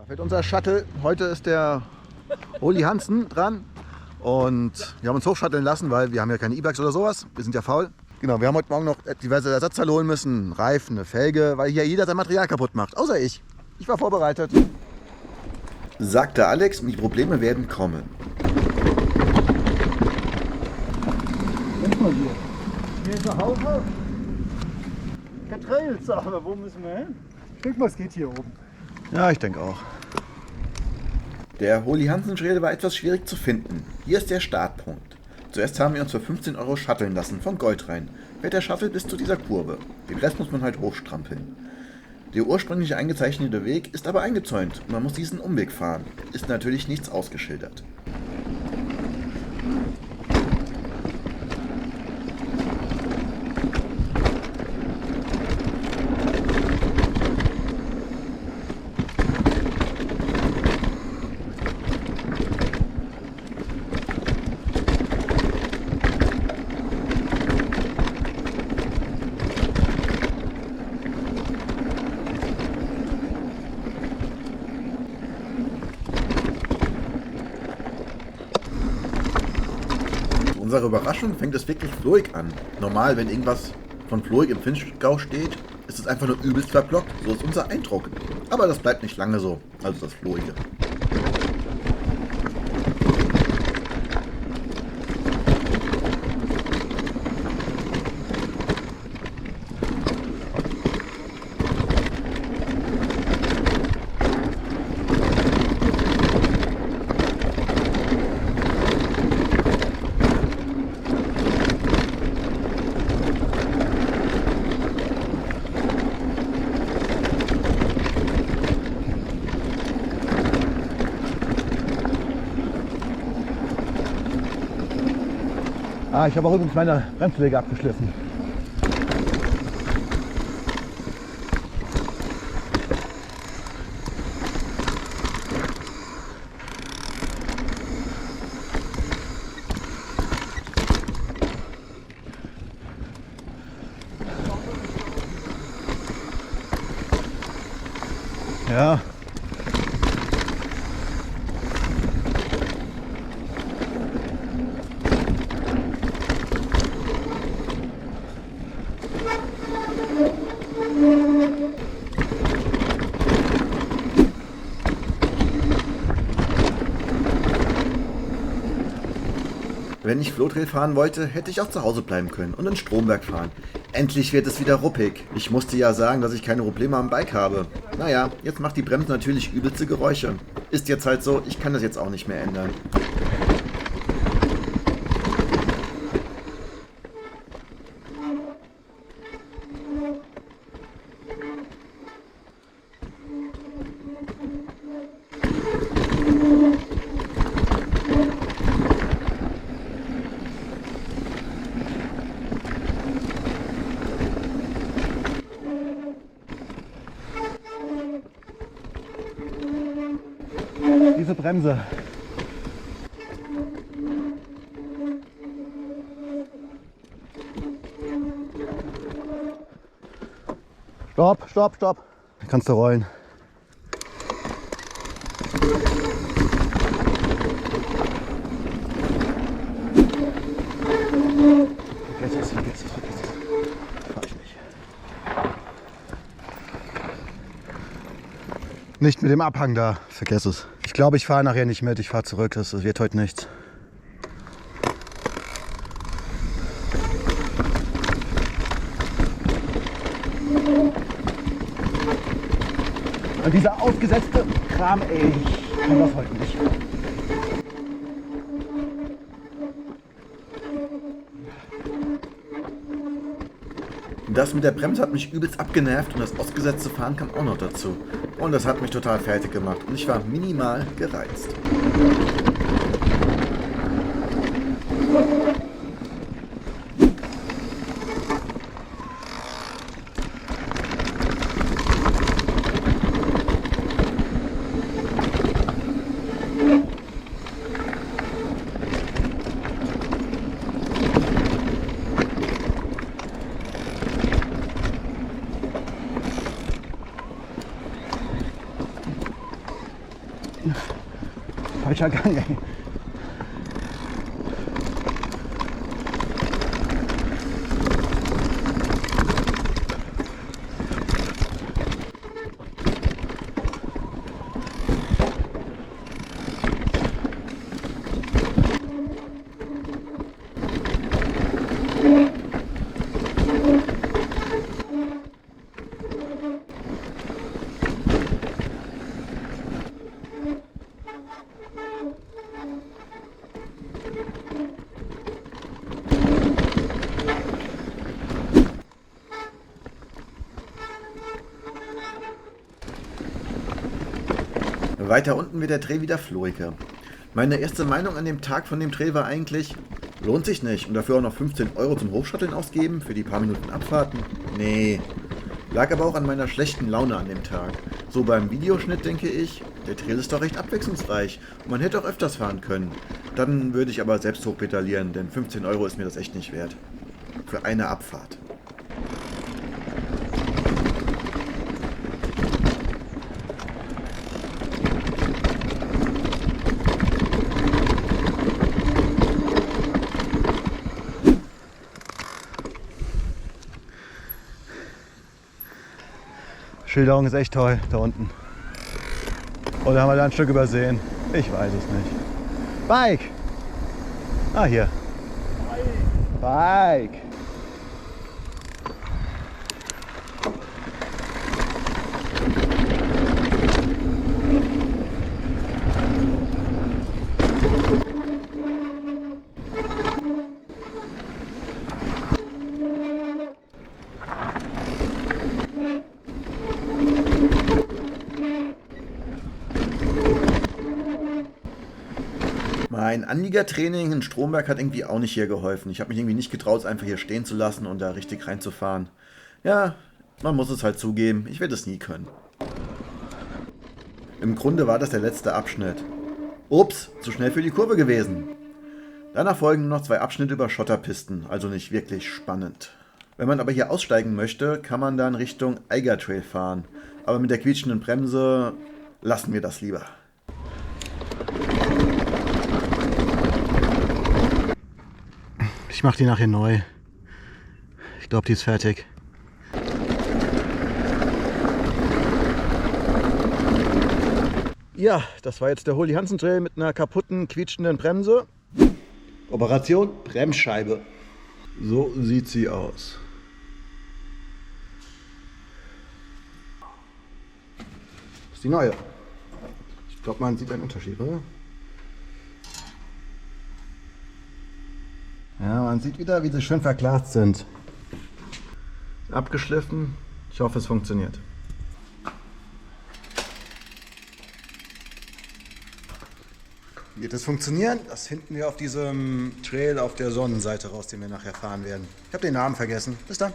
Fährt unser Shuttle. Heute ist der Uli Hansen dran und wir haben uns hochshutteln lassen, weil wir haben ja keine E-Bikes oder sowas. Wir sind ja faul. Genau, wir haben heute Morgen noch diverse Ersatzteile holen müssen, Reifen, eine Felge, weil hier jeder sein Material kaputt macht. Außer ich. Ich war vorbereitet. Sagte Alex und die Probleme werden kommen. Guck mal hier. Hier ist ein Haufen Getrails, aber wo müssen wir hin? Ich denke mal, es geht hier oben. Ja, ich denke auch. Der Uli-Hansen-Schredel war etwas schwierig zu finden. Hier ist der Startpunkt. Zuerst haben wir uns für 15 € shutteln lassen von Goldrhein. Fährt der Shuttle bis zu dieser Kurve. Den Rest muss man halt hochstrampeln. Der ursprünglich eingezeichnete Weg ist aber eingezäunt und man muss diesen Umweg fahren. Ist natürlich nichts ausgeschildert. Zu unserer Überraschung fängt es wirklich flohig an. Normal, wenn irgendwas von flohig im Vinschgau steht, ist es einfach nur übelst verblockt. So ist unser Eindruck. Aber das bleibt nicht lange so, also das Flohige. Ich habe auch übrigens meine Bremspflege abgeschliffen. Ja. Wenn ich Flotrail fahren wollte, hätte ich auch zu Hause bleiben können und in Stromberg fahren. Endlich wird es wieder ruppig. Ich musste ja sagen, dass ich keine Probleme am Bike habe. Naja, jetzt macht die Bremse natürlich übelste Geräusche. Ist jetzt halt so, ich kann das jetzt auch nicht mehr ändern. Diese Bremse. Stopp, stopp, stopp. Kannst du rollen. Vergiss es. Fahr ich nicht. Nicht mit dem Abhang da. Vergiss es. Ich glaube, ich fahre nachher nicht mit. Ich fahre zurück. Das wird heute nichts. Und dieser ausgesetzte Kram, ey, ich kann das heute nicht. Das mit der Bremse hat mich übelst abgenervt und das ausgesetzte Fahren kam auch noch dazu. Und das hat mich total fertig gemacht und ich war minimal gereizt. Falscher Gang, ey. Weiter unten wird der Trail wieder floriger. Meine erste Meinung an dem Tag von dem Trail war eigentlich, lohnt sich nicht und dafür auch noch 15 Euro zum Hochschatteln ausgeben für die paar Minuten Abfahrten? Nee. Lag aber auch an meiner schlechten Laune an dem Tag. So beim Videoschnitt denke ich, der Trail ist doch recht abwechslungsreich und man hätte auch öfters fahren können. Dann würde ich aber selbst hochpedalieren, denn 15 Euro ist mir das echt nicht wert. Für eine Abfahrt. Schilderung ist echt toll da unten. Oder haben wir da ein Stück übersehen? Ich weiß es nicht. Bike! Ah, hier. Bike! Mein Anliegertraining in Stromberg hat irgendwie auch nicht hier geholfen. Ich habe mich irgendwie nicht getraut, es einfach hier stehen zu lassen und da richtig reinzufahren. Ja, man muss es halt zugeben, ich werde es nie können. Im Grunde war das der letzte Abschnitt. Ups, zu schnell für die Kurve gewesen. Danach folgen noch 2 Abschnitte über Schotterpisten, also nicht wirklich spannend. Wenn man aber hier aussteigen möchte, kann man dann Richtung Eiger Trail fahren. Aber mit der quietschenden Bremse lassen wir das lieber. Ich mache die nachher neu. Ich glaube, die ist fertig. Ja, das war jetzt der Holy Hansen Trail mit einer kaputten, quietschenden Bremse. Operation Bremsscheibe. So sieht sie aus. Das ist die neue. Ich glaube, man sieht einen Unterschied, oder? Ja, man sieht wieder, wie sie schön verglast sind. Abgeschliffen. Ich hoffe, es funktioniert. Wird es funktionieren? Das finden wir auf diesem Trail auf der Sonnenseite raus, den wir nachher fahren werden. Ich habe den Namen vergessen. Bis dann.